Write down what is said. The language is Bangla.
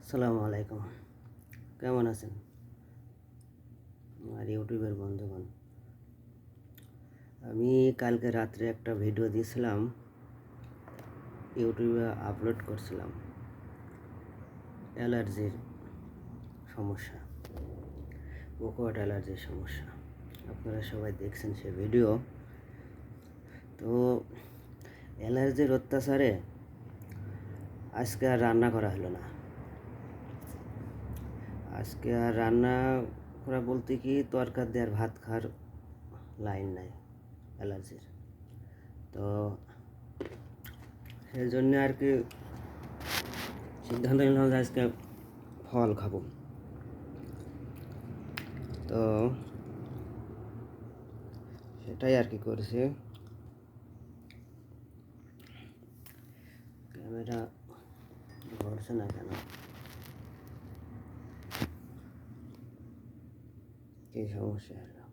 আসসালামু আলাইকুম। কেমন আছেন আমার ইউটিউবের বন্ধুগণ? আমি কালকে রাত্রে একটা ভিডিও দিয়েছিলাম, ইউটিউবে আপলোড করছিলাম অ্যালার্জির সমস্যা, কোকোয়াট অ্যালার্জির সমস্যা। আপনারা সবাই দেখছেন সে ভিডিও। তো অ্যালার্জির অত্যাচারে আজকে আর রান্না করা হলো না। আজকে আর রান্না করা বলতে কি, তরকারি দিয়ে আর ভাত খাওয়ার লাইন নাই অ্যালার্জির। তো সেই জন্য আর কি সিদ্ধান্ত নিলাম যে আজকে ফল খাবো। তো সেটাই আর কি করেছি। ক্যামেরা ধরছে না কেন, কি সমস্যা হলো?